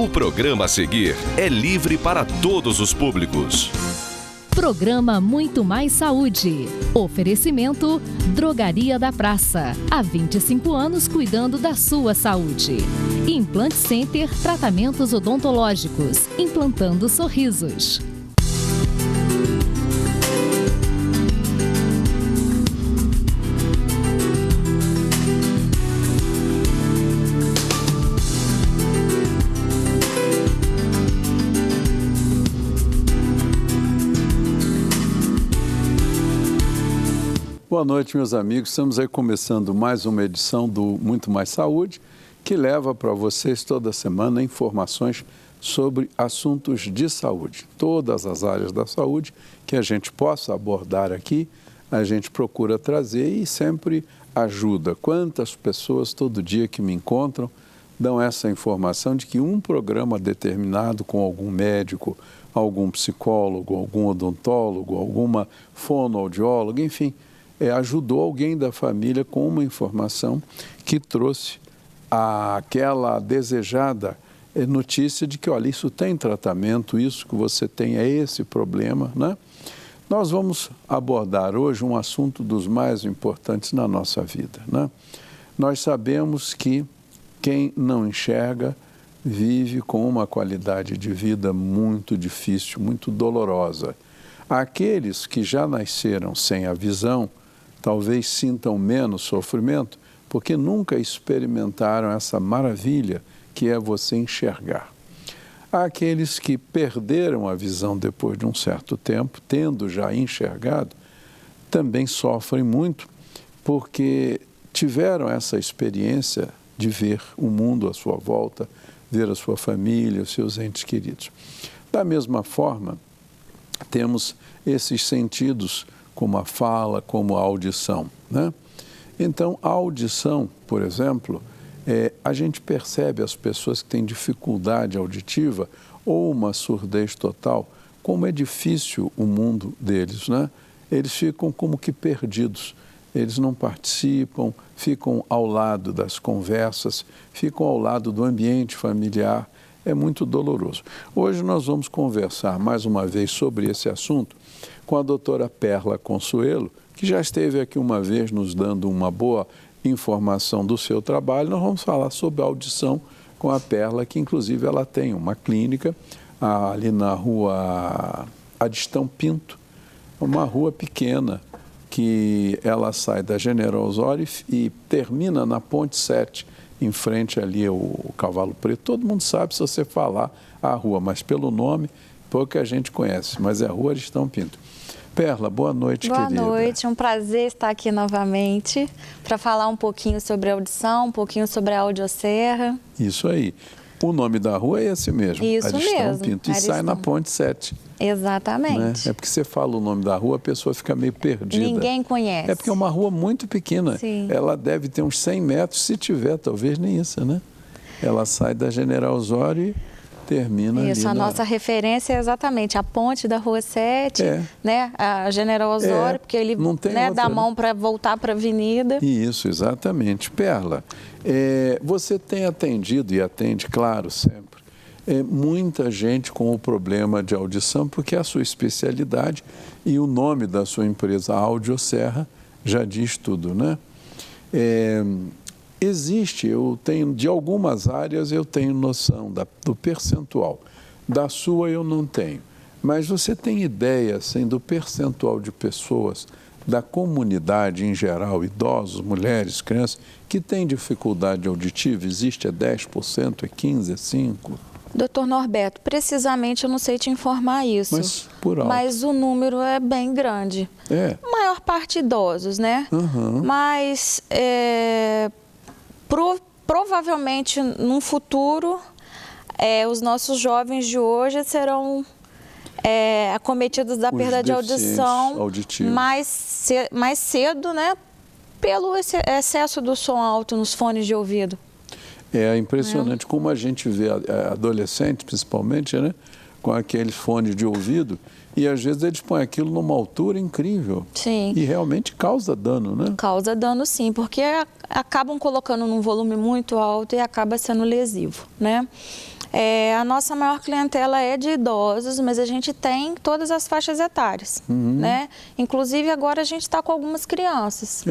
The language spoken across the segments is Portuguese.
O programa a seguir é livre para todos os públicos. Programa Muito Mais Saúde. Oferecimento Drogaria da Praça. Há 25 anos cuidando da sua saúde. Implant Center Tratamentos Odontológicos. Implantando sorrisos. Boa noite, meus amigos. Estamos aí começando mais uma edição do Muito Mais Saúde, que leva para vocês toda semana informações sobre assuntos de saúde. Todas as áreas da saúde que a gente possa abordar aqui, a gente procura trazer e sempre ajuda. Quantas pessoas todo dia que me encontram dão essa informação de que um programa determinado com algum médico, algum psicólogo, algum odontólogo, alguma fonoaudióloga, enfim, ajudou alguém da família com uma informação que trouxe aquela desejada notícia de que, olha, isso tem tratamento, isso que você tem é esse problema, né? Nós vamos abordar hoje um assunto dos mais importantes na nossa vida, né? Nós sabemos que quem não enxerga vive com uma qualidade de vida muito difícil, muito dolorosa. Aqueles que já nasceram sem a visão, talvez sintam menos sofrimento, porque nunca experimentaram essa maravilha que é você enxergar. Há aqueles que perderam a visão depois de um certo tempo, tendo já enxergado, também sofrem muito, porque tiveram essa experiência de ver o mundo à sua volta, ver a sua família, os seus entes queridos. Da mesma forma, temos esses sentidos como a fala, como a audição, né? Então, a audição, por exemplo, a gente percebe as pessoas que têm dificuldade auditiva ou uma surdez total, como é difícil o mundo deles, né? Eles ficam como que perdidos, eles não participam, ficam ao lado das conversas, ficam ao lado do ambiente familiar, é muito doloroso. Hoje nós vamos conversar mais uma vez sobre esse assunto com a doutora Perla Consuelo, que já esteve aqui uma vez nos dando uma boa informação do seu trabalho. Nós vamos falar sobre a audição com a Perla, que inclusive ela tem uma clínica ali na rua Adistão Pinto, uma rua pequena, que ela sai da General Osório e termina na Ponte 7, em frente ali ao Cavalo Preto. Todo mundo sabe se você falar a rua, mas pelo nome pouca gente conhece, mas é a rua Adistão Pinto. Perla, boa noite, querida. Boa noite, é um prazer estar aqui novamente para falar um pouquinho sobre a audição, um pouquinho sobre a Audioserra. Isso aí. O nome da rua é esse mesmo. Isso Adistão mesmo. Pinto, e sai na Ponte 7. Exatamente. Né? É porque você fala o nome da rua, a pessoa fica meio perdida. Ninguém conhece. É porque é uma rua muito pequena. Sim. Ela deve ter uns 100 metros, se tiver, talvez nem isso, né? Ela sai da General Osório e termina isso, ali a nossa referência é exatamente a ponte da Rua 7, né? A General Osório, porque ele dá a mão para voltar para a avenida. Isso, exatamente. Perla, você tem atendido e atende, claro, sempre, muita gente com o problema de audição, porque é a sua especialidade e o nome da sua empresa, Audioserra, já diz tudo, né? Existe, eu tenho, de algumas áreas eu tenho noção do percentual, da sua eu não tenho, mas você tem ideia, assim, do percentual de pessoas da comunidade em geral, idosos, mulheres, crianças, que têm dificuldade auditiva? Existe 10%, 15%, 5%? Doutor Norberto, precisamente eu não sei te informar isso, mas, por alto, mas o número é bem grande. A maior parte idosos, né? Uhum. Mas provavelmente, num futuro, os nossos jovens de hoje serão acometidos da perda de audição mais cedo, né? Pelo excesso do som alto nos fones de ouvido. É impressionante como a gente vê adolescentes, principalmente, né? Com aqueles fones de ouvido, e às vezes eles põem aquilo numa altura incrível. Sim. E realmente causa dano, né? Causa dano, sim, porque acabam colocando num volume muito alto e acaba sendo lesivo, né? A nossa maior clientela é de idosos, mas a gente tem todas as faixas etárias, né? Inclusive agora a gente está com algumas crianças.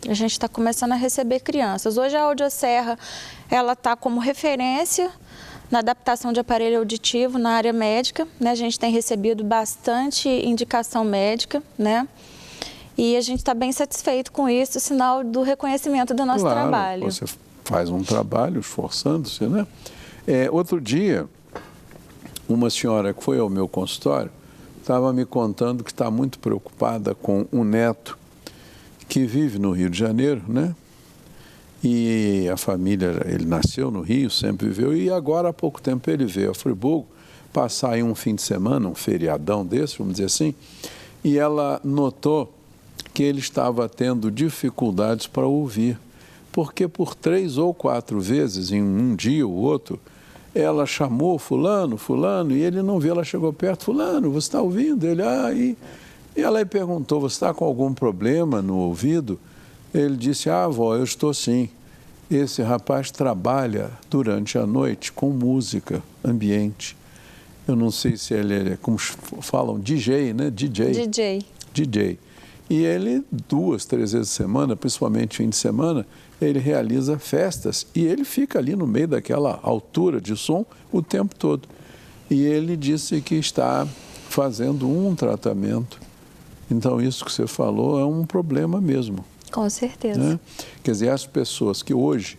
A gente está começando a receber crianças. Hoje a Audioserra, ela está como referência na adaptação de aparelho auditivo na área médica, né? A gente tem recebido bastante indicação médica, né? E a gente está bem satisfeito com isso, sinal do reconhecimento do nosso trabalho. Você faz um trabalho esforçando-se, né? Outro dia, uma senhora que foi ao meu consultório estava me contando que está muito preocupada com um neto que vive no Rio de Janeiro, né? E a família, ele nasceu no Rio, sempre viveu, e agora há pouco tempo ele veio a Friburgo passar aí um fim de semana, um feriadão desse, vamos dizer assim, e ela notou que ele estava tendo dificuldades para ouvir, porque por 3 ou 4 vezes, em um dia ou outro, ela chamou fulano, e ele não viu, ela chegou perto, fulano, você está ouvindo? Ele, e ela perguntou, você está com algum problema no ouvido? Ele disse, avó, eu estou sim. Esse rapaz trabalha durante a noite com música, ambiente. Eu não sei se ele é, como falam, DJ, né? DJ. E ele, 2, 3 vezes por semana, principalmente fim de semana, ele realiza festas e ele fica ali no meio daquela altura de som o tempo todo. E ele disse que está fazendo um tratamento. Então, isso que você falou é um problema mesmo. Com certeza. Né? Quer dizer, as pessoas que hoje,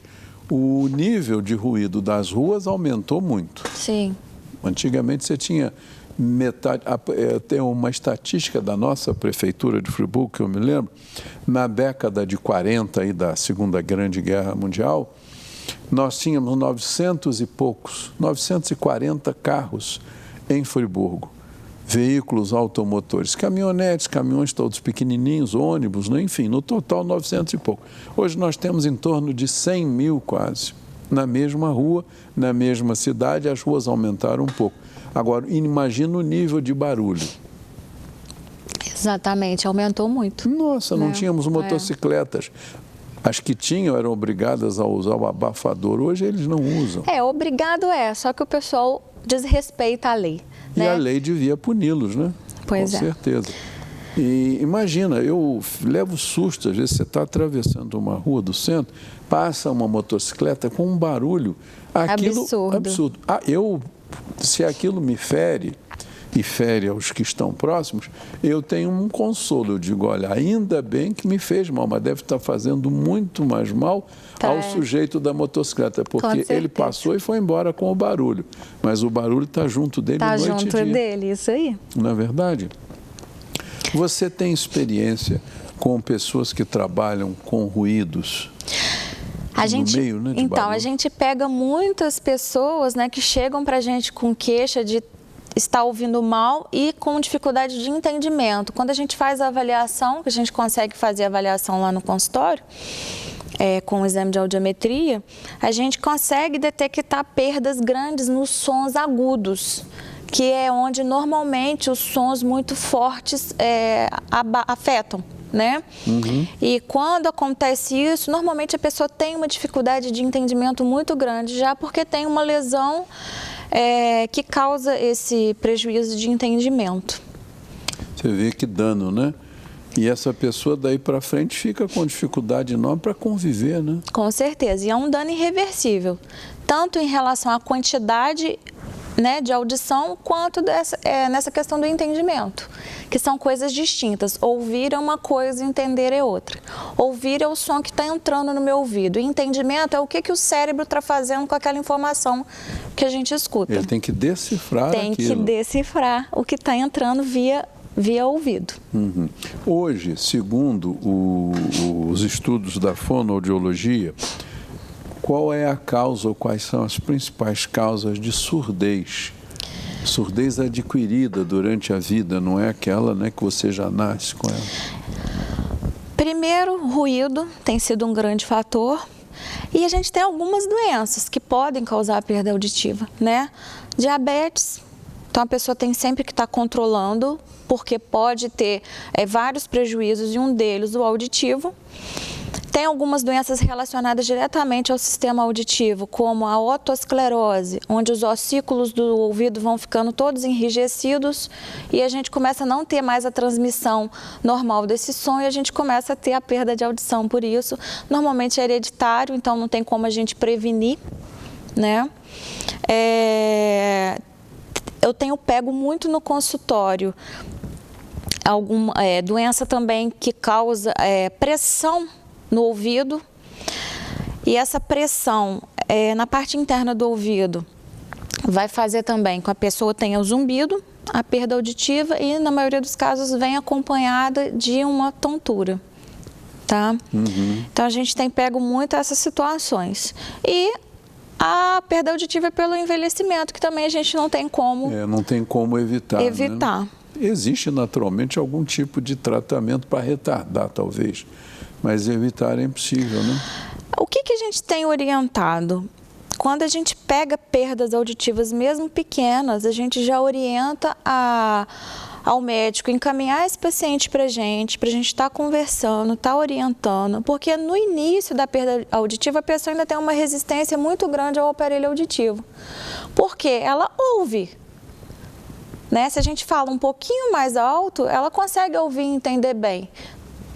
o nível de ruído das ruas aumentou muito. Sim. Antigamente você tinha metade, tem uma estatística da nossa prefeitura de Friburgo, que eu me lembro, na década de 40 aí da Segunda Grande Guerra Mundial, nós tínhamos 940 carros em Friburgo. Veículos automotores, caminhonetes, caminhões todos pequenininhos, ônibus, né? Enfim, no total 900 e pouco. Hoje nós temos em torno de 100 mil quase, na mesma rua, na mesma cidade, as ruas aumentaram um pouco. Agora, imagina o nível de barulho. Exatamente, aumentou muito. Nossa, não tínhamos motocicletas. As que tinham eram obrigadas a usar o abafador, hoje eles não usam. Obrigado só que o pessoal desrespeita a lei. E a lei devia puni-los, né? Pois Com certeza. E imagina, eu levo susto, às vezes você está atravessando uma rua do centro, passa uma motocicleta com um barulho. Absurdo. Se aquilo me fere, e fere aos que estão próximos, eu tenho um consolo. Eu digo, olha, ainda bem que me fez mal, mas deve estar fazendo muito mais mal ao sujeito da motocicleta, porque ele passou e foi embora com o barulho, mas o barulho está junto dele noite e dia. Está junto dele, isso aí. Não é verdade? Você tem experiência com pessoas que trabalham com ruídos? A gente pega muitas pessoas, né, que chegam para a gente com queixa de estar ouvindo mal e com dificuldade de entendimento. Quando a gente faz a avaliação, que a gente consegue fazer a avaliação lá no consultório, com o exame de audiometria, a gente consegue detectar perdas grandes nos sons agudos, que é onde normalmente os sons muito fortes afetam, né? E quando acontece isso, normalmente a pessoa tem uma dificuldade de entendimento muito grande, já porque tem uma lesão que causa esse prejuízo de entendimento. Você vê que dano, né? E essa pessoa daí para frente fica com dificuldade enorme para conviver, né? Com certeza, e é um dano irreversível, tanto em relação à quantidade, né, de audição, quanto nessa questão do entendimento, que são coisas distintas. Ouvir é uma coisa, entender é outra. Ouvir é o som que está entrando no meu ouvido. E entendimento é o que o cérebro está fazendo com aquela informação que a gente escuta. Ele tem que decifrar aquilo. Tem que decifrar o que está entrando via ouvido. Hoje, segundo os estudos da fonoaudiologia, qual é a causa ou quais são as principais causas de surdez? Surdez adquirida durante a vida, não é aquela, né, que você já nasce com ela. Primeiro, ruído tem sido um grande fator. E a gente tem algumas doenças que podem causar a perda auditiva, né? Diabetes, então a pessoa tem sempre que estar controlando, porque pode ter vários prejuízos, e um deles o auditivo. Tem algumas doenças relacionadas diretamente ao sistema auditivo, como a otosclerose, onde os ossículos do ouvido vão ficando todos enrijecidos e a gente começa a não ter mais a transmissão normal desse som e a gente começa a ter a perda de audição por isso. Normalmente é hereditário, então não tem como a gente prevenir, né? Eu tenho pego muito no consultório alguma doença também que causa pressão no ouvido, e essa pressão na parte interna do ouvido vai fazer também com que a pessoa tenha o zumbido, a perda auditiva e, na maioria dos casos, vem acompanhada de uma tontura, tá? Então, a gente tem pego muito essas situações. E a perda auditiva é pelo envelhecimento, que também a gente não tem como... não tem como evitar, né? Existe, naturalmente, algum tipo de tratamento para retardar, talvez, mas evitar é impossível, né? O que a gente tem orientado? Quando a gente pega perdas auditivas, mesmo pequenas, a gente já orienta ao médico encaminhar esse paciente para a gente estar conversando, estar orientando, porque no início da perda auditiva a pessoa ainda tem uma resistência muito grande ao aparelho auditivo, porque ela ouve, né? Se a gente fala um pouquinho mais alto, ela consegue ouvir e entender bem.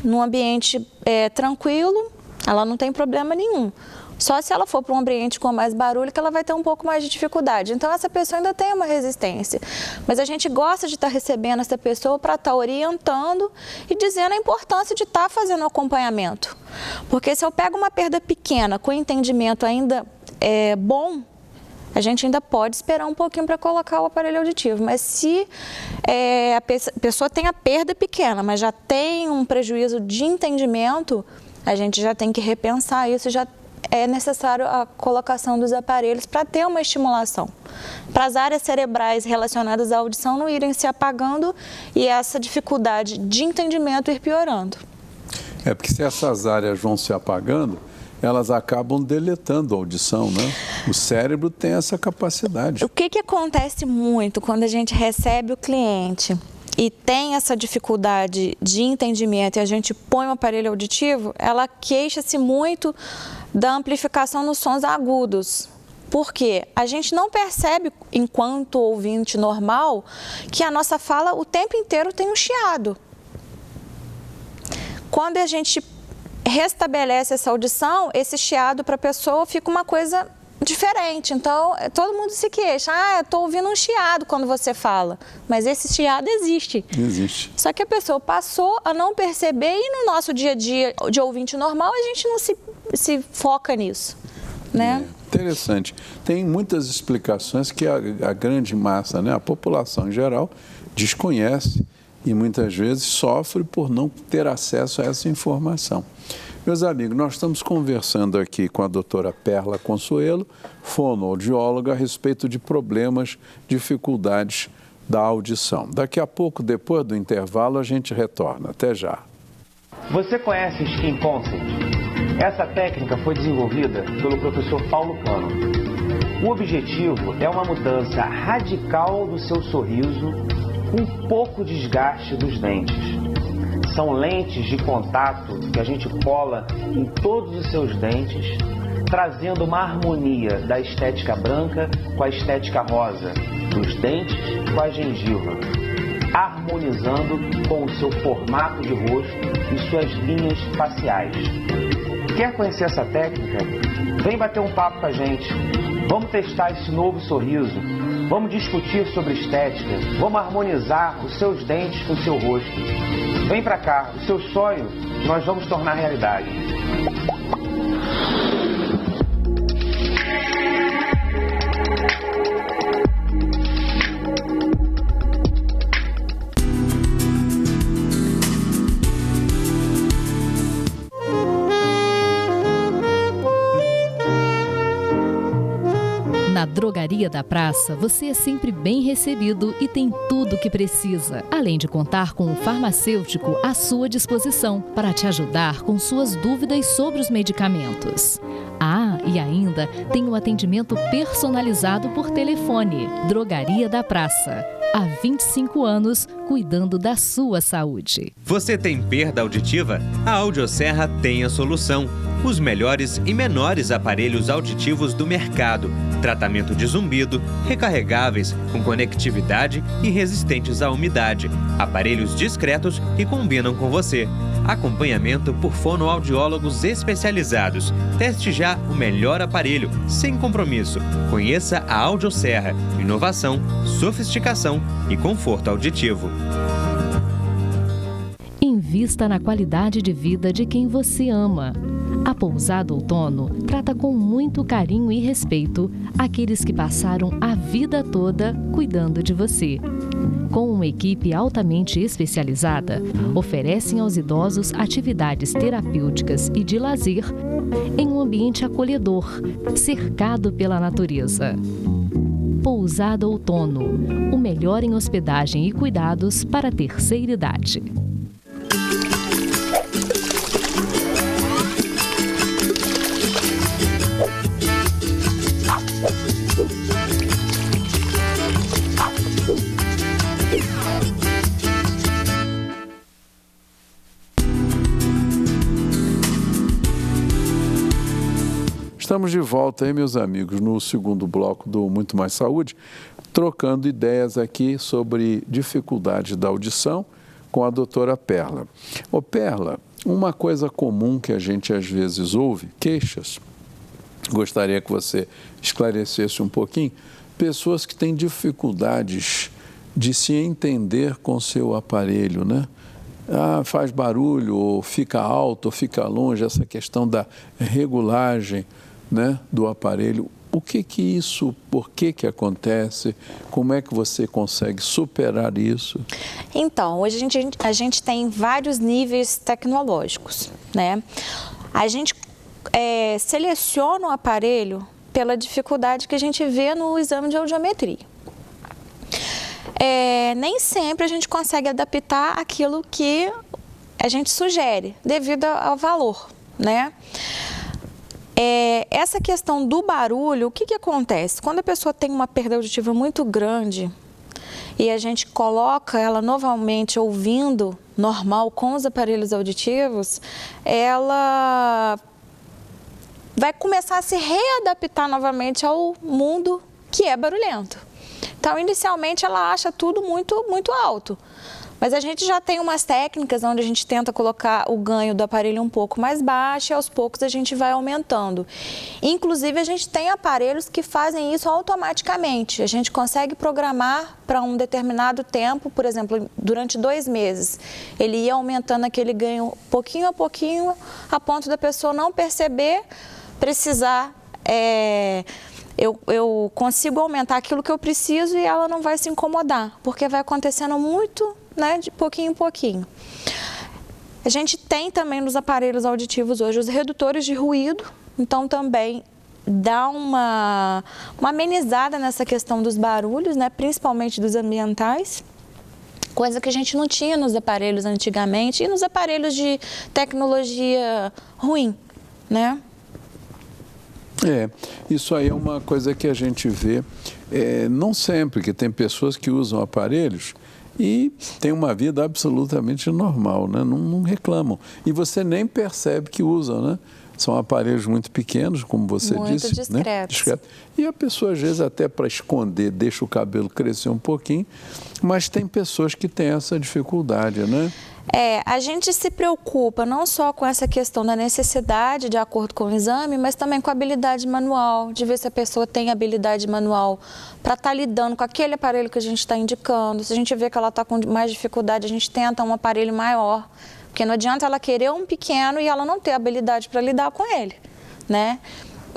Num ambiente tranquilo, ela não tem problema nenhum. Só se ela for para um ambiente com mais barulho que ela vai ter um pouco mais de dificuldade. Então, essa pessoa ainda tem uma resistência. Mas a gente gosta de estar recebendo essa pessoa para estar orientando e dizendo a importância de estar fazendo o acompanhamento. Porque se eu pego uma perda pequena com entendimento ainda bom, a gente ainda pode esperar um pouquinho para colocar o aparelho auditivo. Mas se a pessoa tem a perda pequena, mas já tem um prejuízo de entendimento, a gente já tem que repensar isso, já é necessário a colocação dos aparelhos para ter uma estimulação, para as áreas cerebrais relacionadas à audição não irem se apagando e essa dificuldade de entendimento ir piorando. Porque se essas áreas vão se apagando, elas acabam deletando a audição, né? O cérebro tem essa capacidade. O que acontece muito quando a gente recebe o cliente e tem essa dificuldade de entendimento e a gente põe um aparelho auditivo, ela queixa-se muito da amplificação nos sons agudos. Por quê? A gente não percebe, enquanto ouvinte normal, que a nossa fala o tempo inteiro tem um chiado. Quando a gente restabelece essa audição, esse chiado para a pessoa fica uma coisa diferente. Então, todo mundo se queixa. Eu estou ouvindo um chiado quando você fala. Mas esse chiado existe. Existe. Só que a pessoa passou a não perceber e no nosso dia a dia de ouvinte normal, a gente não se foca nisso, né? Interessante. Tem muitas explicações que a grande massa, né, a população em geral, desconhece e muitas vezes sofre por não ter acesso a essa informação. Meus amigos, nós estamos conversando aqui com a doutora Perla Consuelo, fonoaudióloga, a respeito de problemas, dificuldades da audição. Daqui a pouco, depois do intervalo, a gente retorna. Até já. Você conhece o Skin Consent? Essa técnica foi desenvolvida pelo professor Paulo Cano. O objetivo é uma mudança radical do seu sorriso com pouco desgaste dos dentes. São lentes de contato que a gente cola em todos os seus dentes, trazendo uma harmonia da estética branca com a estética rosa, dos dentes com a gengiva, harmonizando com o seu formato de rosto e suas linhas faciais. Quer conhecer essa técnica? Vem bater um papo com a gente. Vamos testar esse novo sorriso. Vamos discutir sobre estética. Vamos harmonizar os seus dentes com o seu rosto. Vem pra cá, o seu sonho nós vamos tornar realidade. Na Drogaria da Praça, você é sempre bem recebido e tem tudo o que precisa, além de contar com um farmacêutico à sua disposição para te ajudar com suas dúvidas sobre os medicamentos. E ainda tem um atendimento personalizado por telefone. Drogaria da Praça. Há 25 anos, cuidando da sua saúde. Você tem perda auditiva? A Audioserra tem a solução. Os melhores e menores aparelhos auditivos do mercado. Tratamento de zumbido, recarregáveis, com conectividade e resistentes à umidade. Aparelhos discretos que combinam com você. Acompanhamento por fonoaudiólogos especializados. Teste já o melhor aparelho, sem compromisso. Conheça a Audioserra. Inovação, sofisticação e conforto auditivo. Invista na qualidade de vida de quem você ama. A Pousada Outono trata com muito carinho e respeito aqueles que passaram a vida toda cuidando de você. Com uma equipe altamente especializada, oferecem aos idosos atividades terapêuticas e de lazer em um ambiente acolhedor, cercado pela natureza. Pousada Outono, o melhor em hospedagem e cuidados para a terceira idade. Estamos de volta aí, meus amigos, no segundo bloco do Muito Mais Saúde, trocando ideias aqui sobre dificuldade da audição com a doutora Perla. Ô Perla, uma coisa comum que a gente às vezes ouve, queixas, gostaria que você esclarecesse um pouquinho, pessoas que têm dificuldades de se entender com seu aparelho, né? Faz barulho, ou fica alto, ou fica longe, essa questão da regulagem, né, do aparelho. O que isso, por que acontece? Como é que você consegue superar isso? Então, hoje a gente tem vários níveis tecnológicos, né? A gente seleciona o aparelho pela dificuldade que a gente vê no exame de audiometria. Nem sempre a gente consegue adaptar aquilo que a gente sugere, devido ao valor, né? Essa questão do barulho, o que acontece? Quando a pessoa tem uma perda auditiva muito grande e a gente coloca ela novamente ouvindo normal com os aparelhos auditivos, ela vai começar a se readaptar novamente ao mundo que é barulhento. Então, inicialmente, ela acha tudo muito, muito alto. Mas a gente já tem umas técnicas onde a gente tenta colocar o ganho do aparelho um pouco mais baixo e aos poucos a gente vai aumentando. Inclusive, a gente tem aparelhos que fazem isso automaticamente. A gente consegue programar para um determinado tempo, por exemplo, durante 2 meses. Ele ia aumentando aquele ganho pouquinho a pouquinho, a ponto da pessoa não perceber, precisar... Eu consigo aumentar aquilo que eu preciso e ela não vai se incomodar, porque vai acontecendo muito, né, de pouquinho em pouquinho. A gente tem também nos aparelhos auditivos hoje os redutores de ruído, então também dá uma amenizada nessa questão dos barulhos, né, principalmente dos ambientais, coisa que a gente não tinha nos aparelhos antigamente e nos aparelhos de tecnologia ruim, né? Isso aí é uma coisa que a gente vê, não sempre, que tem pessoas que usam aparelhos e têm uma vida absolutamente normal, né? Não reclamam. E você nem percebe que usam, né? São aparelhos muito pequenos, como você disse. Muito discretos. Né? Discreto. E a pessoa, às vezes, até para esconder, deixa o cabelo crescer um pouquinho, mas tem pessoas que têm essa dificuldade, né? A gente se preocupa não só com essa questão da necessidade de acordo com o exame, mas também com a habilidade manual, de ver se a pessoa tem habilidade manual para estar lidando com aquele aparelho que a gente está indicando. Se a gente vê que ela está com mais dificuldade, a gente tenta um aparelho maior, porque não adianta ela querer um pequeno e ela não ter habilidade para lidar com ele, né?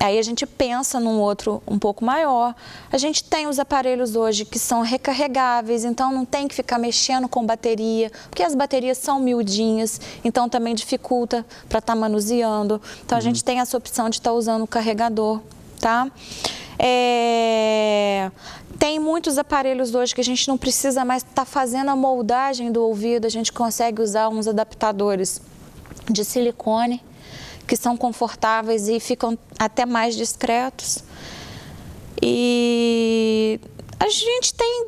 Aí a gente pensa num outro um pouco maior. A gente tem os aparelhos hoje que são recarregáveis, então não tem que ficar mexendo com bateria, porque as baterias são miudinhas, então também dificulta para estar manuseando. Então a gente tem essa opção de estar usando o carregador, tá? Tem muitos aparelhos hoje que a gente não precisa mais estar fazendo a moldagem do ouvido, a gente consegue usar uns adaptadores de silicone, que são confortáveis e ficam até mais discretos. E a gente tem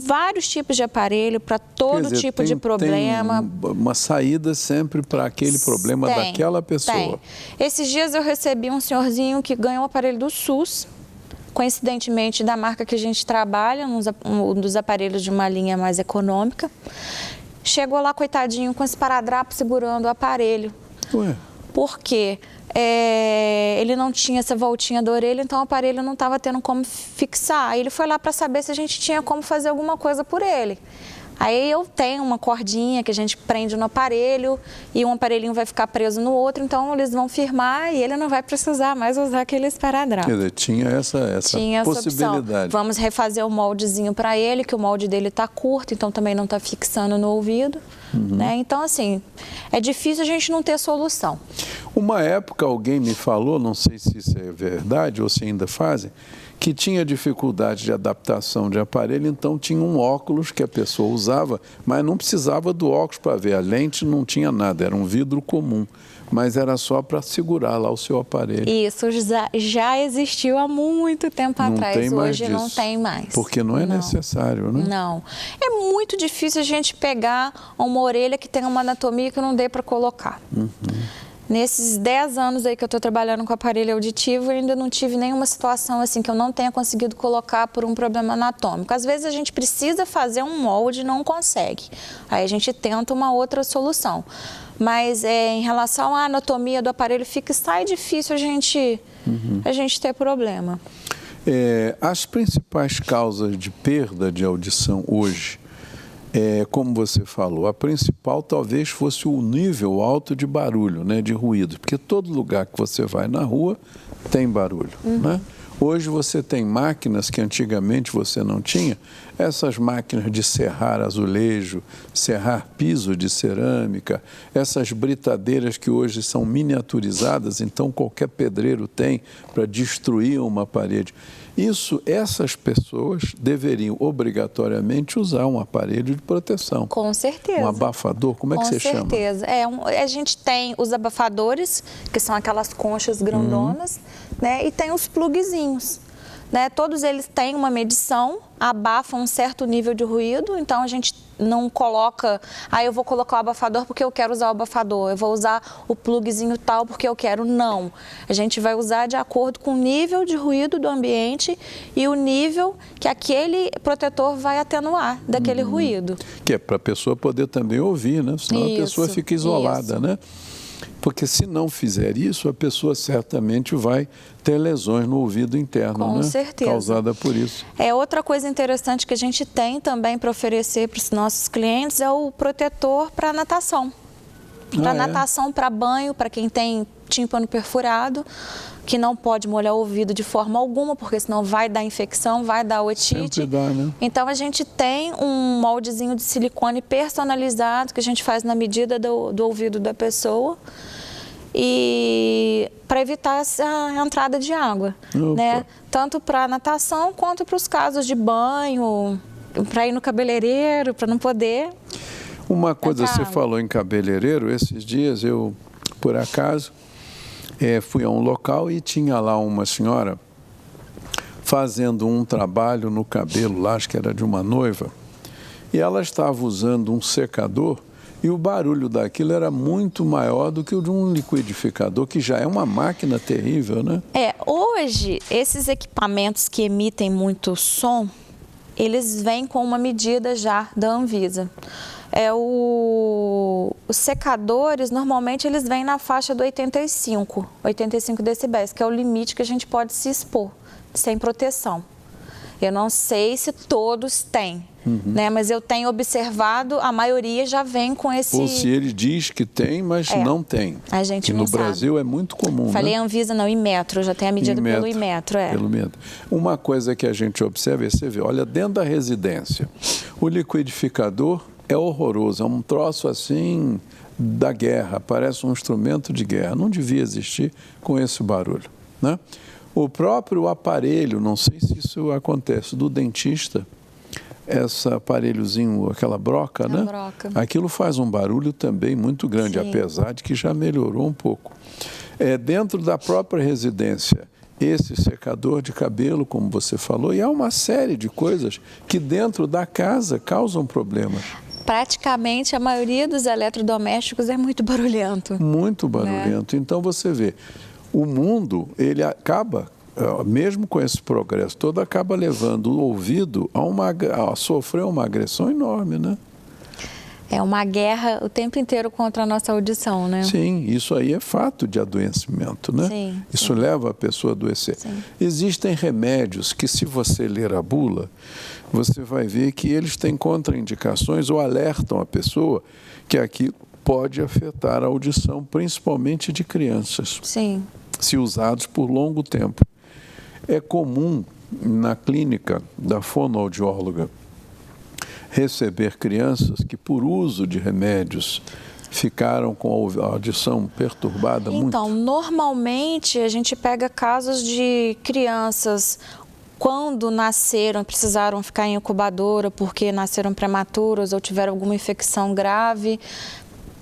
vários tipos de aparelho para todo tipo de problema. Tem uma saída sempre para aquele problema daquela pessoa. Tem. Esses dias eu recebi um senhorzinho que ganhou um aparelho do SUS, coincidentemente da marca que a gente trabalha, um dos aparelhos de uma linha mais econômica. Chegou lá, coitadinho, com esse esparadrapo segurando o aparelho. Ué? Por quê? Ele não tinha essa voltinha da orelha, então o aparelho não estava tendo como fixar. Aí ele foi lá para saber se a gente tinha como fazer alguma coisa por ele. Aí eu tenho uma cordinha que a gente prende no aparelho e um aparelhinho vai ficar preso no outro, então eles vão firmar e ele não vai precisar mais usar aquele esparadrapo. Quer dizer, tinha essa possibilidade. Opção. Vamos refazer o moldezinho para ele, que o molde dele está curto, então também não está fixando no ouvido. Né? Então, assim, é difícil a gente não ter solução. Uma época alguém me falou, não sei se isso é verdade ou se ainda fazem, que tinha dificuldade de adaptação de aparelho, então tinha um óculos que a pessoa usava, mas não precisava do óculos para ver. A lente não tinha nada, era um vidro comum, mas era só para segurar lá o seu aparelho. Isso já existiu há muito tempo atrás, hoje não tem mais. Porque não é necessário, né? Não. É muito difícil a gente pegar uma orelha que tem uma anatomia que não dê para colocar. Nesses 10 anos aí que eu estou trabalhando com aparelho auditivo, eu ainda não tive nenhuma situação assim que eu não tenha conseguido colocar por um problema anatômico. Às vezes a gente precisa fazer um molde e não consegue. Aí a gente tenta uma outra solução. Mas em relação à anatomia do aparelho fixar, é difícil a gente ter problema. As principais causas de perda de audição hoje, como você falou, a principal talvez fosse o nível alto de barulho, né, de ruído, porque todo lugar que você vai na rua tem barulho, né? Hoje você tem máquinas que antigamente você não tinha, essas máquinas de serrar azulejo, serrar piso de cerâmica, essas britadeiras que hoje são miniaturizadas, então qualquer pedreiro tem para destruir uma parede. Essas pessoas deveriam obrigatoriamente usar um aparelho de proteção. Com certeza. Um abafador, como é que você chama? Com certeza. A gente tem os abafadores, que são aquelas conchas grandonas, né? E tem os plugzinhos. Né? Todos eles têm uma medição, abafam um certo nível de ruído, então a gente não coloca, eu vou colocar o abafador porque eu quero usar o abafador, eu vou usar o plugzinho tal porque eu quero, não. A gente vai usar de acordo com o nível de ruído do ambiente e o nível que aquele protetor vai atenuar daquele ruído. Que é para a pessoa poder também ouvir, né? Senão a pessoa fica isolada, né? Porque se não fizer isso, a pessoa certamente vai ter lesões no ouvido interno, Com certeza. Causada por isso. Outra coisa interessante que a gente tem também para oferecer para os nossos clientes é o protetor para natação. Para natação, para banho, para quem tem tímpano perfurado, que não pode molhar o ouvido de forma alguma, porque senão vai dar infecção, vai dar otite. Sempre dá, né? Então a gente tem um moldezinho de silicone personalizado que a gente faz na medida do ouvido da pessoa. E para evitar essa entrada de água, né? Tanto para natação quanto para os casos de banho, para ir no cabeleireiro, para não poder. Uma coisa, você falou em cabeleireiro, esses dias eu, por acaso, fui a um local e tinha lá uma senhora fazendo um trabalho no cabelo, lá acho que era de uma noiva, e ela estava usando um secador. E o barulho daquilo era muito maior do que o de um liquidificador, que já é uma máquina terrível, né? Hoje, esses equipamentos que emitem muito som, eles vêm com uma medida já da Anvisa. Os secadores, normalmente, eles vêm na faixa do 85 decibéis, que é o limite que a gente pode se expor, sem proteção. Eu não sei se todos têm, né? Mas eu tenho observado, a maioria já vem com esse... Ou se ele diz que tem, mas não tem. A gente não sabe. No Brasil é muito comum, Falei né? Anvisa, não, Inmetro, já tem a medida pelo Inmetro. Pelo Inmetro. Uma coisa que a gente observa, você vê, olha, dentro da residência, o liquidificador é horroroso, é um troço assim da guerra, parece um instrumento de guerra, não devia existir com esse barulho, né? O próprio aparelho, não sei se isso acontece, do dentista, esse aparelhozinho, aquela broca, né? Broca. Aquilo faz um barulho também muito grande, apesar de que já melhorou um pouco. Dentro da própria residência, esse secador de cabelo, como você falou, e há uma série de coisas que dentro da casa causam problemas. Praticamente a maioria dos eletrodomésticos é muito barulhento. Muito barulhento. Né? Então você vê, o mundo, ele acaba, mesmo com esse progresso todo, acaba levando o ouvido a sofrer uma agressão enorme, né? É uma guerra o tempo inteiro contra a nossa audição, né? Sim, isso aí é fato de adoecimento, né? Sim, isso leva a pessoa a adoecer. Sim. Existem remédios que, se você ler a bula, você vai ver que eles têm contraindicações ou alertam a pessoa que aquilo pode afetar a audição, principalmente de crianças. Sim. Se usados por longo tempo. É comum na clínica da fonoaudióloga receber crianças que, por uso de remédios, ficaram com a audição perturbada muito? Então, normalmente a gente pega casos de crianças quando nasceram, precisaram ficar em incubadora porque nasceram prematuras ou tiveram alguma infecção grave.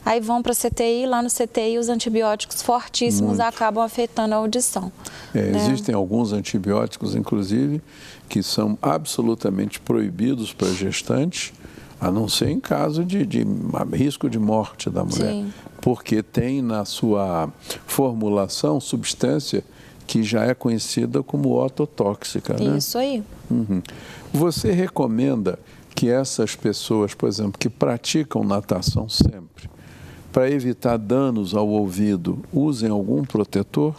Aí vão para a CTI, lá no CTI os antibióticos fortíssimos acabam afetando a audição. Né? Existem alguns antibióticos, inclusive, que são absolutamente proibidos para gestantes, a não ser em caso de risco de morte da mulher. Sim. Porque tem na sua formulação substância que já é conhecida como ototóxica. Né? Isso aí. Uhum. Você recomenda que essas pessoas, por exemplo, que praticam natação sempre, para evitar danos ao ouvido, usem algum protetor?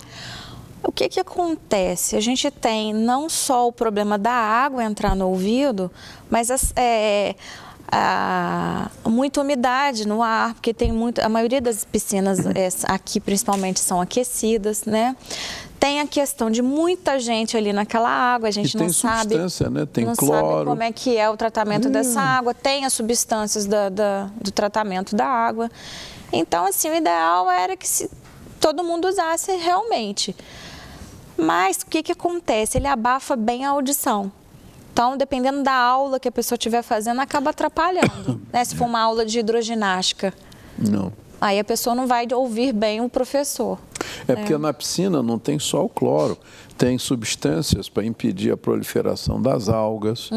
O que acontece? A gente tem não só o problema da água entrar no ouvido, mas muita umidade no ar, porque tem a maioria das piscinas aqui principalmente são aquecidas, né? Tem a questão de muita gente ali naquela água, a gente não sabe, né? Tem não cloro. Sabe como é que é o tratamento dessa água, tem as substâncias do tratamento da água. Então, assim, o ideal era que todo mundo usasse realmente. Mas o que acontece? Ele abafa bem a audição. Então, dependendo da aula que a pessoa estiver fazendo, acaba atrapalhando. Né? Se for uma aula de hidroginástica. Não. Aí a pessoa não vai ouvir bem o professor. Porque na piscina não tem só o cloro, tem substâncias para impedir a proliferação das algas,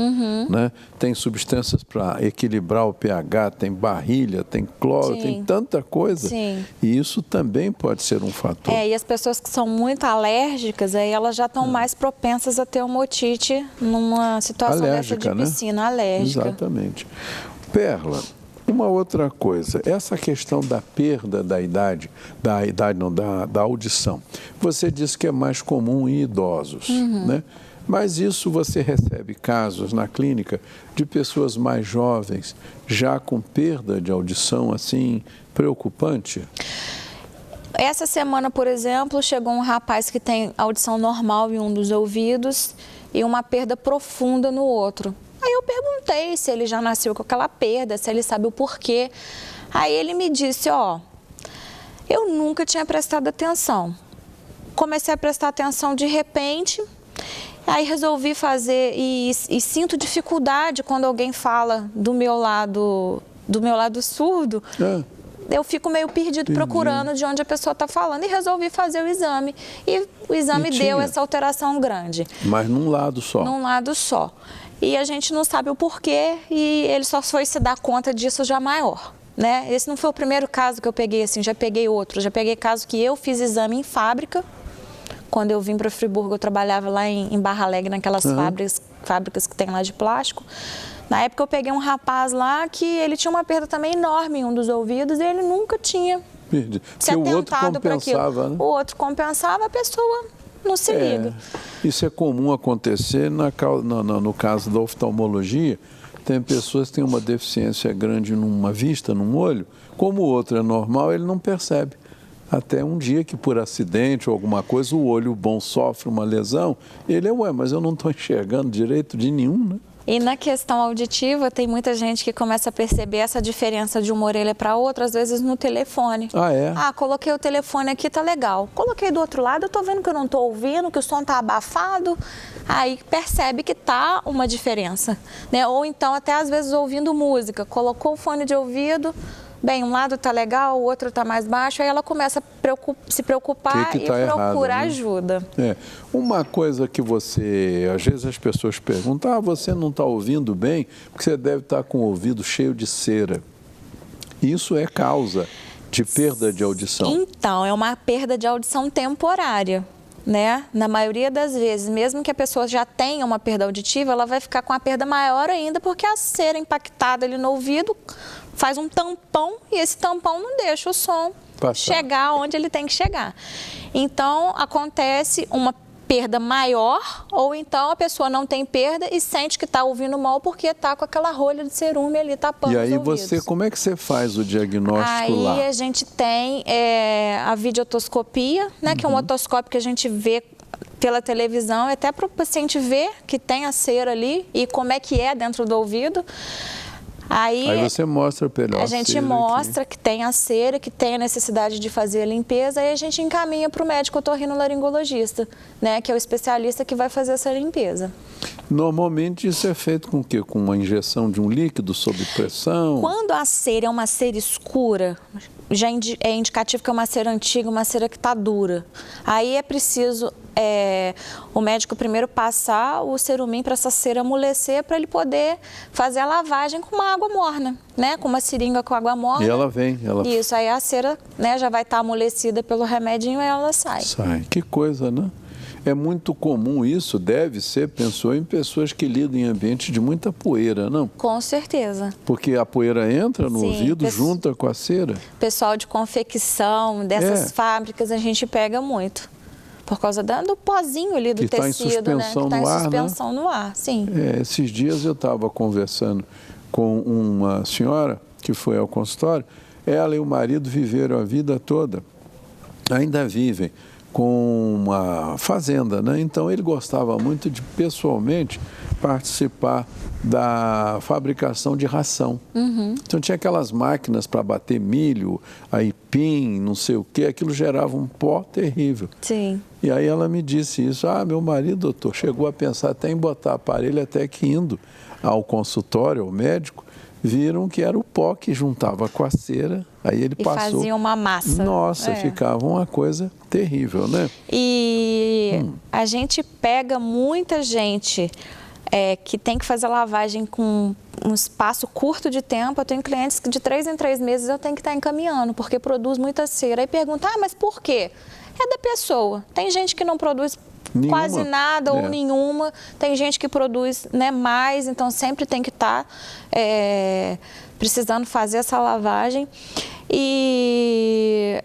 né? Tem substâncias para equilibrar o pH, tem barrilha, tem cloro, tem tanta coisa. Sim. E isso também pode ser um fator. E as pessoas que são muito alérgicas, aí elas já estão mais propensas a ter uma otite numa situação alérgica, dessa de piscina, alérgica. Exatamente. Perla, uma outra coisa, essa questão da perda da da audição. Você disse que é mais comum em idosos, né? Mas isso você recebe casos na clínica de pessoas mais jovens já com perda de audição assim preocupante? Essa semana, por exemplo, chegou um rapaz que tem audição normal em um dos ouvidos e uma perda profunda no outro. Aí eu perguntei se ele já nasceu com aquela perda, se ele sabe o porquê. Aí ele me disse, eu nunca tinha prestado atenção. Comecei a prestar atenção de repente, aí resolvi fazer e sinto dificuldade quando alguém fala do meu lado surdo. Eu fico meio perdido procurando de onde a pessoa está falando e resolvi fazer o exame. E o exame deu essa alteração grande. Mas num lado só? Num lado só. E a gente não sabe o porquê e ele só foi se dar conta disso já maior, né? Esse não foi o primeiro caso que eu peguei, assim, já peguei outro. Já peguei caso que eu fiz exame em fábrica. Quando eu vim para Friburgo, eu trabalhava lá em Barra Alegre, naquelas fábricas que tem lá de plástico. Na época eu peguei um rapaz lá que ele tinha uma perda também enorme em um dos ouvidos e ele nunca tinha se atentado para aquilo. Né? O outro compensava, a pessoa não se liga. Isso é comum acontecer no caso da oftalmologia. Tem pessoas que têm uma deficiência grande numa vista, num olho, como o outro é normal, ele não percebe. Até um dia que por acidente ou alguma coisa o olho bom sofre uma lesão, ele mas eu não estou enxergando direito de nenhum, né? E na questão auditiva, tem muita gente que começa a perceber essa diferença de uma orelha para outra, às vezes no telefone. Coloquei o telefone aqui, tá legal. Coloquei do outro lado, eu tô vendo que eu não tô ouvindo, que o som tá abafado. Aí percebe que tá uma diferença, né? Ou então até às vezes ouvindo música, colocou o fone de ouvido, bem, um lado está legal, o outro está mais baixo, aí ela começa a se preocupar e procurar ajuda. Uma coisa que às vezes as pessoas perguntam, você não está ouvindo bem, porque você deve estar com o ouvido cheio de cera. Isso é causa de perda de audição? Então, é uma perda de audição temporária, né? Na maioria das vezes, mesmo que a pessoa já tenha uma perda auditiva, ela vai ficar com uma perda maior ainda, porque a cera impactada ali no ouvido faz um tampão e esse tampão não deixa o som chegar onde ele tem que chegar. Então, acontece uma perda maior, ou então a pessoa não tem perda e sente que está ouvindo mal porque está com aquela rolha de cerume ali tapando os ouvidos. E aí como é que você faz o diagnóstico lá? Aí a gente tem a videotoscopia, né, que é um otoscópio que a gente vê pela televisão, até para o paciente ver que tem a cera ali e como é que é dentro do ouvido. Aí você mostra para ele. A gente mostra que tem a cera, que tem a necessidade de fazer a limpeza, e a gente encaminha para o médico otorrinolaringologista, né, que é o especialista que vai fazer essa limpeza. Normalmente isso é feito com o quê? Com uma injeção de um líquido sob pressão? Quando a cera é uma cera escura, já é indicativo que é uma cera antiga, uma cera que está dura. Aí é preciso o médico primeiro passar o cerumim para essa cera amolecer, para ele poder fazer a lavagem com uma água morna, né? Com uma seringa com água morna. E ela vem. Isso, aí a cera, né, já vai estar amolecida pelo remedinho e ela sai. Que coisa, né? É muito comum isso, deve ser, pensou, em pessoas que lidam em ambientes de muita poeira, não? Com certeza. Porque a poeira entra no ouvido, junta com a cera. Pessoal de confecção, dessas fábricas, a gente pega muito. Por causa do pozinho ali do tecido, né? Que está em suspensão no ar, sim. Esses dias eu estava conversando com uma senhora que foi ao consultório. Ela e o marido viveram a vida toda, ainda vivem, com uma fazenda, né? Então ele gostava muito de pessoalmente participar da fabricação de ração. Então tinha aquelas máquinas para bater milho, aipim, não sei o quê, aquilo gerava um pó terrível. Sim. E aí ela me disse isso, meu marido, doutor, chegou a pensar até em botar aparelho, até que indo ao consultório, ao médico, viram que era o pó que juntava com a cera, aí ele passou... E fazia uma massa. Nossa, ficava uma coisa terrível, né? E a gente pega muita gente que tem que fazer lavagem com um espaço curto de tempo. Eu tenho clientes que de 3 em 3 meses eu tenho que estar encaminhando, porque produz muita cera. Aí pergunta, mas por quê? É da pessoa. Tem gente que não produz quase nada ou nenhuma. Tem gente que produz, né, mais, então sempre tem que estar precisando fazer essa lavagem. E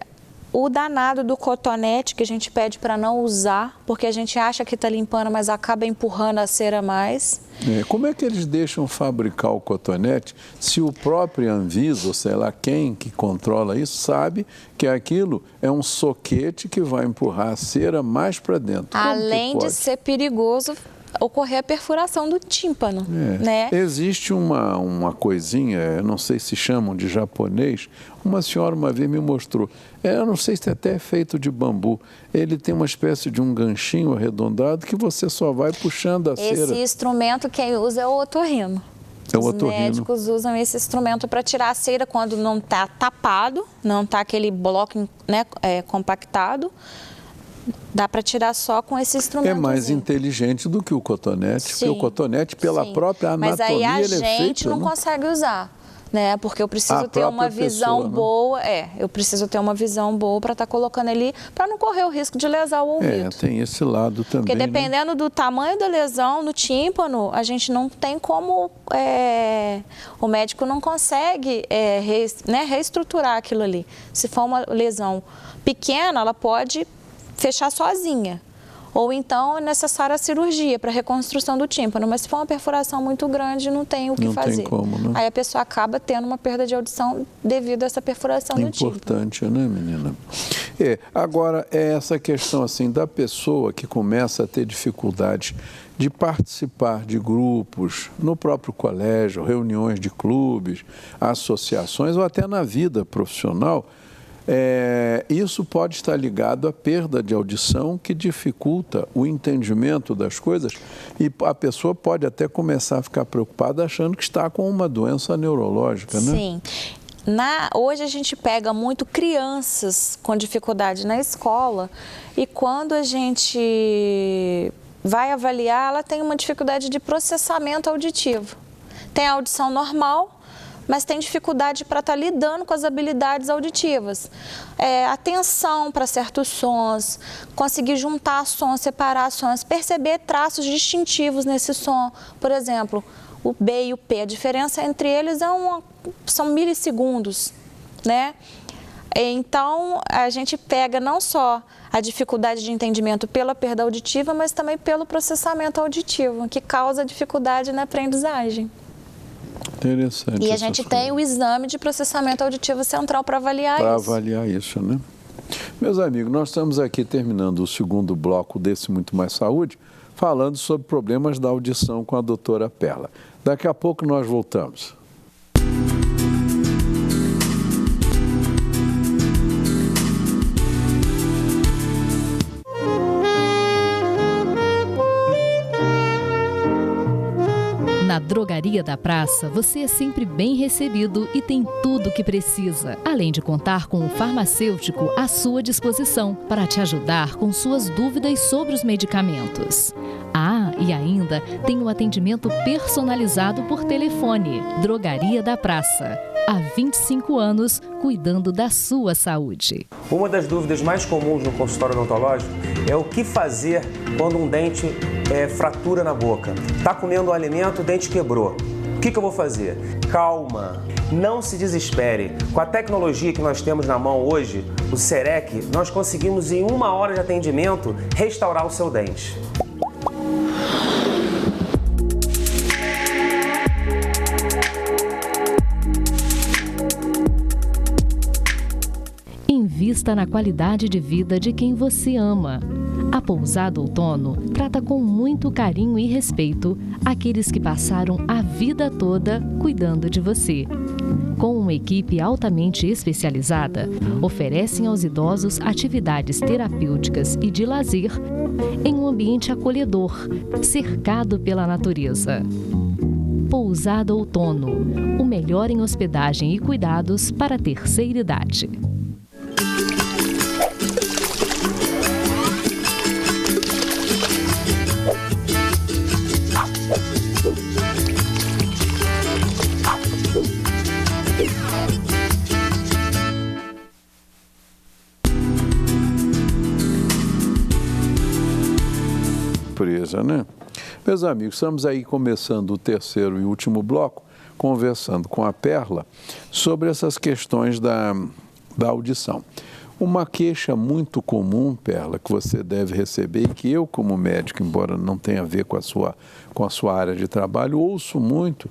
o danado do cotonete, que a gente pede para não usar, porque a gente acha que está limpando, mas acaba empurrando a cera mais. Como é que eles deixam fabricar o cotonete se o próprio Anvisa, ou sei lá quem que controla isso, sabe que aquilo é um soquete que vai empurrar a cera mais para dentro? Além de ser perigoso ocorrer a perfuração do tímpano, né? Existe uma coisinha, não sei se chamam de japonês, uma senhora uma vez me mostrou, eu não sei se até é feito de bambu, ele tem uma espécie de um ganchinho arredondado que você só vai puxando a cera. Esse instrumento quem usa é o otorrino. Os médicos usam esse instrumento para tirar a cera quando não está tapado, não está aquele bloco, né, compactado. Dá para tirar só com esse instrumento. É mais inteligente do que o cotonete, porque o cotonete, pela própria anatomia, mas aí a ele é feito, gente não consegue usar, né? Porque eu preciso ter uma visão boa. Eu preciso ter uma visão boa para estar colocando ali, para não correr o risco de lesar o ouvido. Tem esse lado também. Porque dependendo do tamanho da lesão no tímpano, a gente não tem como. O médico não consegue reestruturar aquilo ali. Se for uma lesão pequena, ela pode fechar sozinha. Ou então é necessária a cirurgia para reconstrução do tímpano. Mas se for uma perfuração muito grande, não tem o que fazer. Não tem como, né? Aí a pessoa acaba tendo uma perda de audição devido a essa perfuração do tímpano. Importante, né, menina? Agora, essa questão assim da pessoa que começa a ter dificuldade de participar de grupos no próprio colégio, reuniões de clubes, associações ou até na vida profissional. Isso pode estar ligado à perda de audição que dificulta o entendimento das coisas e a pessoa pode até começar a ficar preocupada achando que está com uma doença neurológica, né? Sim. Hoje a gente pega muito crianças com dificuldade na escola e quando a gente vai avaliar, ela tem uma dificuldade de processamento auditivo. Tem a audição normal, mas tem dificuldade para estar lidando com as habilidades auditivas. Atenção para certos sons, conseguir juntar sons, separar sons, perceber traços distintivos nesse som. Por exemplo, o B e o P, a diferença entre eles são milissegundos, né? Então, a gente pega não só a dificuldade de entendimento pela perda auditiva, mas também pelo processamento auditivo, que causa dificuldade na aprendizagem. Interessante. E a gente tem o exame de processamento auditivo central para avaliar isso. Para avaliar isso, né? Meus amigos, nós estamos aqui terminando o segundo bloco desse Muito Mais Saúde, falando sobre problemas da audição com a doutora Perla. Daqui a pouco nós voltamos. Na Drogaria da Praça, você é sempre bem recebido e tem tudo o que precisa, além de contar com um farmacêutico à sua disposição para te ajudar com suas dúvidas sobre os medicamentos. E ainda tem um atendimento personalizado por telefone. Drogaria da Praça. Há 25 anos, cuidando da sua saúde. Uma das dúvidas mais comuns no consultório odontológico é o que fazer quando um dente fratura na boca. Está comendo um alimento, o dente quebrou. O que eu vou fazer? Calma, não se desespere. Com a tecnologia que nós temos na mão hoje, o CEREC, nós conseguimos em 1 hora de atendimento restaurar o seu dente. Invista na qualidade de vida de quem você ama. A Pousada Outono trata com muito carinho e respeito aqueles que passaram a vida toda cuidando de você. Com uma equipe altamente especializada, oferecem aos idosos atividades terapêuticas e de lazer em um ambiente acolhedor, cercado pela natureza. Pousada Outono, o melhor em hospedagem e cuidados para a terceira idade. Surpresa, né? Meus amigos, estamos aí começando o terceiro e último bloco, conversando com a Perla sobre essas questões da audição. Uma queixa muito comum, Perla, que você deve receber e que eu, como médico, embora não tenha a ver com a sua área de trabalho, ouço muito.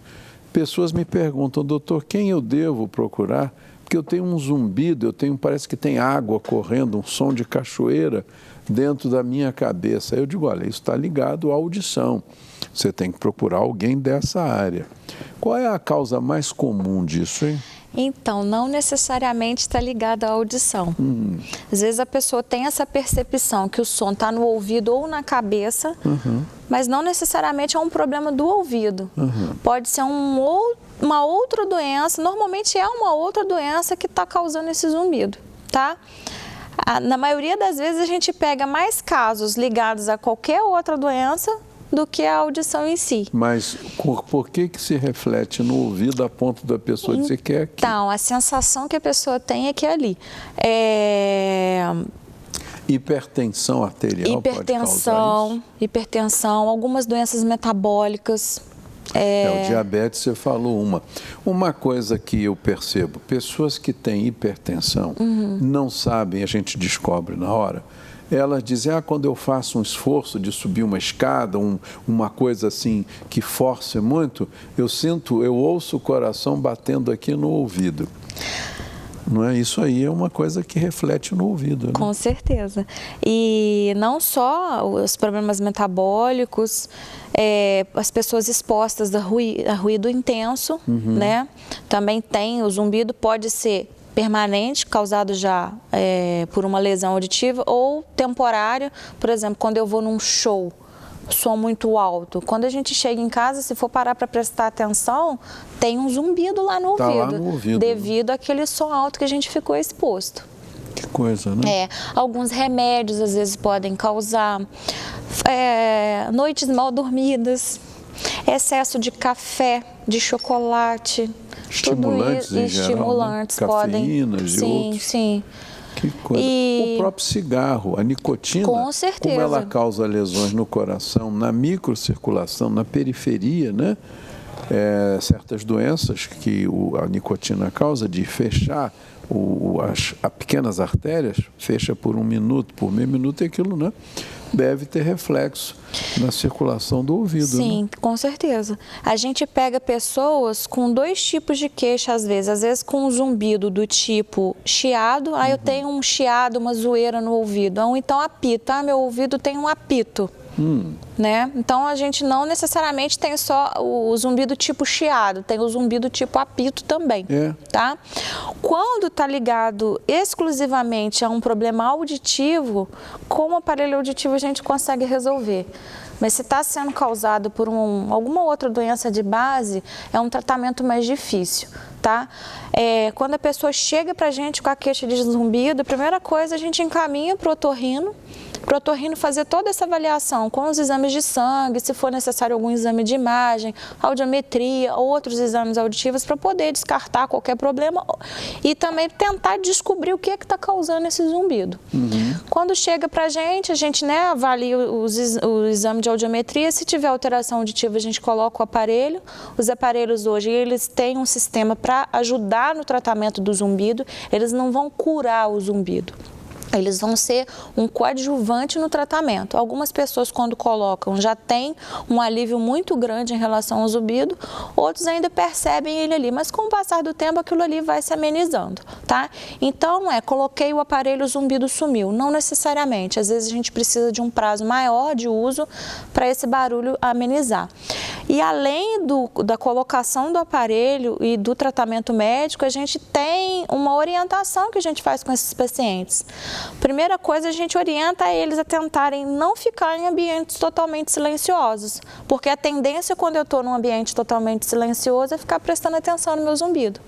Pessoas me perguntam, doutor, quem eu devo procurar? Porque eu tenho um zumbido, parece que tem água correndo, um som de cachoeira dentro da minha cabeça. Eu digo, olha, isso está ligado à audição. Você tem que procurar alguém dessa área. Qual é a causa mais comum disso, hein? Então, não necessariamente está ligado à audição. Às vezes a pessoa tem essa percepção que o som está no ouvido ou na cabeça, mas não necessariamente é um problema do ouvido. Pode ser uma outra doença, normalmente é uma outra doença que está causando esse zumbido, tá? Na maioria das vezes a gente pega mais casos ligados a qualquer outra doença do que a audição em si. Mas por que se reflete no ouvido a ponto da pessoa dizer que é aqui? Então, a sensação que a pessoa tem é que é ali. Hipertensão arterial pode causar isso? Hipertensão, algumas doenças metabólicas. O diabetes, você falou uma coisa que eu percebo, pessoas que têm hipertensão não sabem, a gente descobre na hora, elas dizem, quando eu faço um esforço de subir uma escada, uma coisa assim que force muito, eu ouço o coração batendo aqui no ouvido. Não é? Isso aí é uma coisa que reflete no ouvido, né? Com certeza. E não só os problemas metabólicos, as pessoas expostas a ruído intenso, né? Também tem o zumbido, pode ser permanente, causado já por uma lesão auditiva, ou temporário, por exemplo, quando eu vou num show, som muito alto. Quando a gente chega em casa, se for parar para prestar atenção, tem um zumbido lá no ouvido. Lá no ouvido, devido àquele som alto que a gente ficou exposto. Que coisa, né? Alguns remédios às vezes podem causar noites mal dormidas, excesso de café, de chocolate, estimulantes tudo isso, estimulantes geral, né? podem. Cafeínas e outros. Sim. Que coisa. O próprio cigarro, a nicotina, com certeza, como ela causa lesões no coração, na microcirculação, na periferia, né? Certas doenças que a nicotina causa, de fechar as pequenas artérias, fecha por 1 minuto, por meio minuto, e aquilo, né, deve ter reflexo na circulação do ouvido. Sim, né? Com certeza. A gente pega pessoas com 2 tipos de queixa, às vezes com um zumbido do tipo chiado, eu tenho um chiado, uma zoeira no ouvido, ou então apito, meu ouvido tem um apito. Né? Então a gente não necessariamente tem só o zumbido tipo chiado, tem o zumbido tipo apito também, tá? Quando está ligado exclusivamente a um problema auditivo, com o aparelho auditivo a gente consegue resolver. Mas se está sendo causado por alguma outra doença de base, é um tratamento mais difícil, tá? Quando a pessoa chega para a gente com a queixa de zumbido, a primeira coisa a gente encaminha para o otorrino fazer toda essa avaliação com os exames de sangue, se for necessário algum exame de imagem, audiometria, outros exames auditivos, para poder descartar qualquer problema e também tentar descobrir o que está causando esse zumbido. Quando chega para a gente avalia o exame de audiometria, se tiver alteração auditiva a gente coloca o aparelho. Os aparelhos hoje, eles têm um sistema para ajudar no tratamento do zumbido, eles não vão curar o zumbido. Eles vão ser um coadjuvante no tratamento. Algumas pessoas, quando colocam, já tem um alívio muito grande em relação ao zumbido, outros ainda percebem ele ali, mas com o passar do tempo aquilo ali vai se amenizando, tá? Então, coloquei o aparelho, o zumbido sumiu. Não necessariamente, às vezes a gente precisa de um prazo maior de uso para esse barulho amenizar. E além da colocação do aparelho e do tratamento médico, a gente tem uma orientação que a gente faz com esses pacientes. Primeira coisa, a gente orienta eles a tentarem não ficar em ambientes totalmente silenciosos, porque a tendência quando eu estou num ambiente totalmente silencioso é ficar prestando atenção no meu zumbido.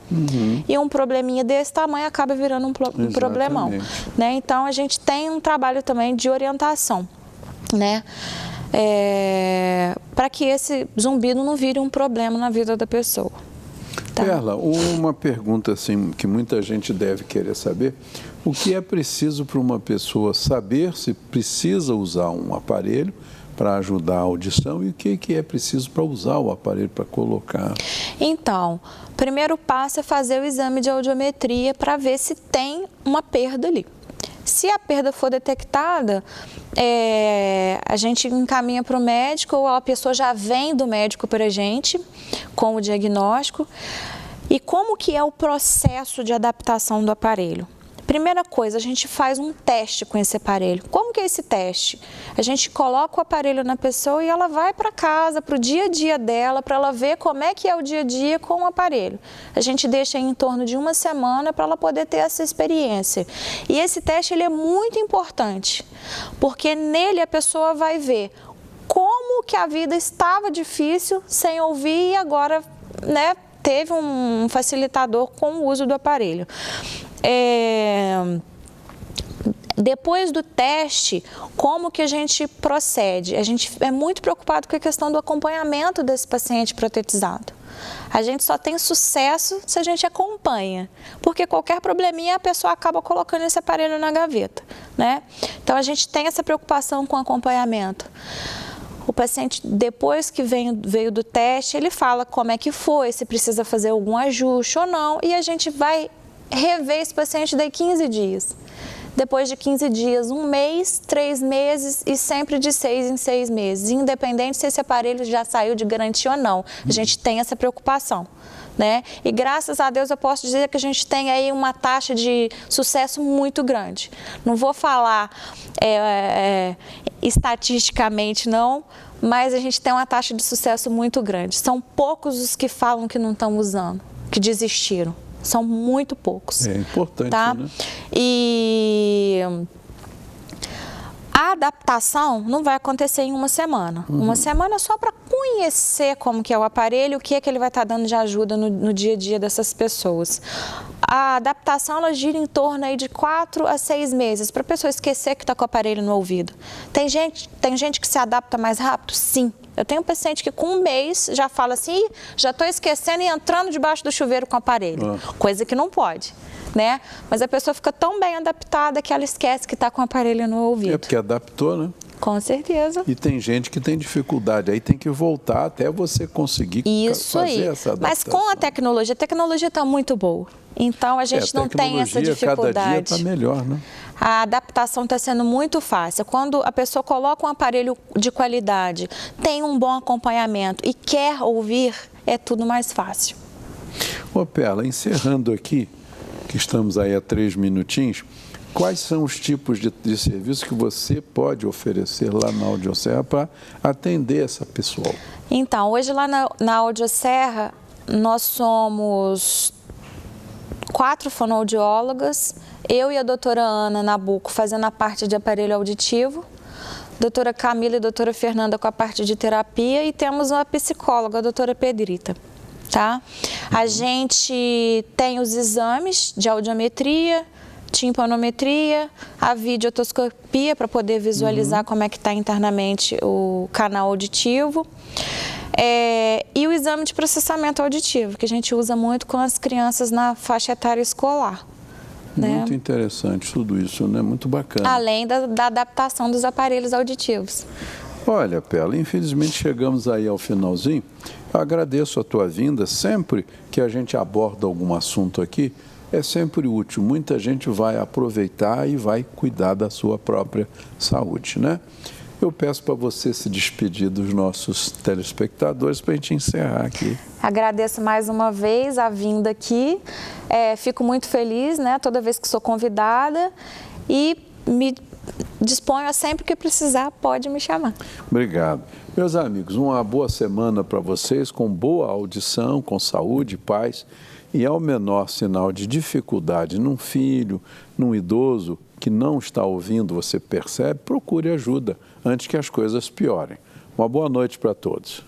E um probleminha desse tamanho acaba virando um problemão, né? Então, a gente tem um trabalho também de orientação, né? Para que esse zumbido não vire um problema na vida da pessoa. Tá? Perla, uma pergunta assim, que muita gente deve querer saber: o que é preciso para uma pessoa saber se precisa usar um aparelho para ajudar a audição e o que é preciso para usar o aparelho, para colocar? Então, o primeiro passo é fazer o exame de audiometria para ver se tem uma perda ali. Se a perda for detectada, a gente encaminha para o médico, ou a pessoa já vem do médico para a gente com o diagnóstico. E como que é o processo de adaptação do aparelho? Primeira coisa, a gente faz um teste com esse aparelho. Como que é esse teste? A gente coloca o aparelho na pessoa e ela vai para casa, para o dia a dia dela, para ela ver como é que é o dia a dia com o aparelho. A gente deixa em torno de 1 semana para ela poder ter essa experiência. E esse teste ele é muito importante, porque nele a pessoa vai ver como que a vida estava difícil sem ouvir e agora, né, teve um facilitador com o uso do aparelho. Depois do teste, como que a gente procede? A gente é muito preocupado com a questão do acompanhamento desse paciente protetizado. A gente só tem sucesso se a gente acompanha, porque qualquer probleminha a pessoa acaba colocando esse aparelho na gaveta, né? Então a gente tem essa preocupação com o acompanhamento. O paciente, depois que veio do teste, ele fala como é que foi, se precisa fazer algum ajuste ou não, e a gente vai rever esse paciente daí 15 dias. Depois de 15 dias, 1 mês, 3 meses e sempre de 6 em 6 meses, independente se esse aparelho já saiu de garantia ou não. A gente tem essa preocupação, né? E graças a Deus eu posso dizer que a gente tem aí uma taxa de sucesso muito grande. Não vou falar estatisticamente não, mas a gente tem uma taxa de sucesso muito grande. São poucos os que falam que não estão usando, que desistiram. São muito poucos. É importante, tá? Né? E A adaptação não vai acontecer em uma semana. Uma semana só para conhecer como que é o aparelho, o que é que ele vai estar dando de ajuda no dia a dia dessas pessoas. A adaptação, ela gira em torno aí de 4 a 6 meses, para a pessoa esquecer que está com o aparelho no ouvido. Tem gente que se adapta mais rápido? Sim. Eu tenho um paciente que com 1 mês já fala assim, já estou esquecendo e entrando debaixo do chuveiro com o aparelho. Coisa que não pode. Né? Mas a pessoa fica tão bem adaptada que ela esquece que está com o aparelho no ouvido. É porque adaptou, né? Com certeza. E tem gente que tem dificuldade, aí tem que voltar até você conseguir fazer essa adaptação. Mas com a tecnologia está muito boa. Então a gente não tem essa dificuldade. Cada dia está melhor, né? A adaptação está sendo muito fácil. Quando a pessoa coloca um aparelho de qualidade, tem um bom acompanhamento e quer ouvir, é tudo mais fácil. Ô Perla, encerrando aqui, que estamos aí há 3 minutinhos, quais são os tipos de serviço que você pode oferecer lá na Audioserra para atender essa pessoa? Então, hoje lá na Audioserra, nós somos 4 fonoaudiólogas, eu e a doutora Ana Nabuco fazendo a parte de aparelho auditivo, doutora Camila e doutora Fernanda com a parte de terapia e temos uma psicóloga, a doutora Pedrita. Tá? A gente tem os exames de audiometria, timpanometria, a videotoscopia para poder visualizar como é que está internamente o canal auditivo e o exame de processamento auditivo, que a gente usa muito com as crianças na faixa etária escolar. Muito interessante tudo isso, né? Muito bacana. Além da adaptação dos aparelhos auditivos. Olha, Perla, infelizmente chegamos aí ao finalzinho. Eu agradeço a tua vinda. Sempre que a gente aborda algum assunto aqui, é sempre útil. Muita gente vai aproveitar e vai cuidar da sua própria saúde, né? Eu peço para você se despedir dos nossos telespectadores para a gente encerrar aqui. Agradeço mais uma vez a vinda aqui. Fico muito feliz, né? Toda vez que sou convidada e me disponho a sempre que precisar, pode me chamar. Obrigado. Meus amigos, uma boa semana para vocês, com boa audição, com saúde, paz. E ao menor sinal de dificuldade num filho, num idoso que não está ouvindo, você percebe, procure ajuda antes que as coisas piorem. Uma boa noite para todos.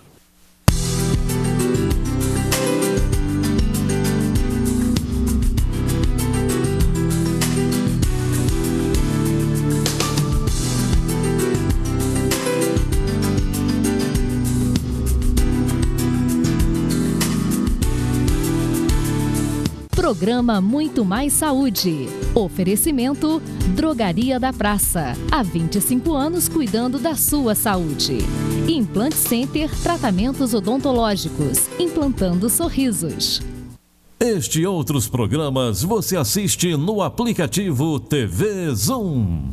Programa Muito Mais Saúde. Oferecimento Drogaria da Praça. Há 25 anos cuidando da sua saúde. Implant Center, tratamentos odontológicos. Implantando sorrisos. Este e outros programas você assiste no aplicativo TV Zoom.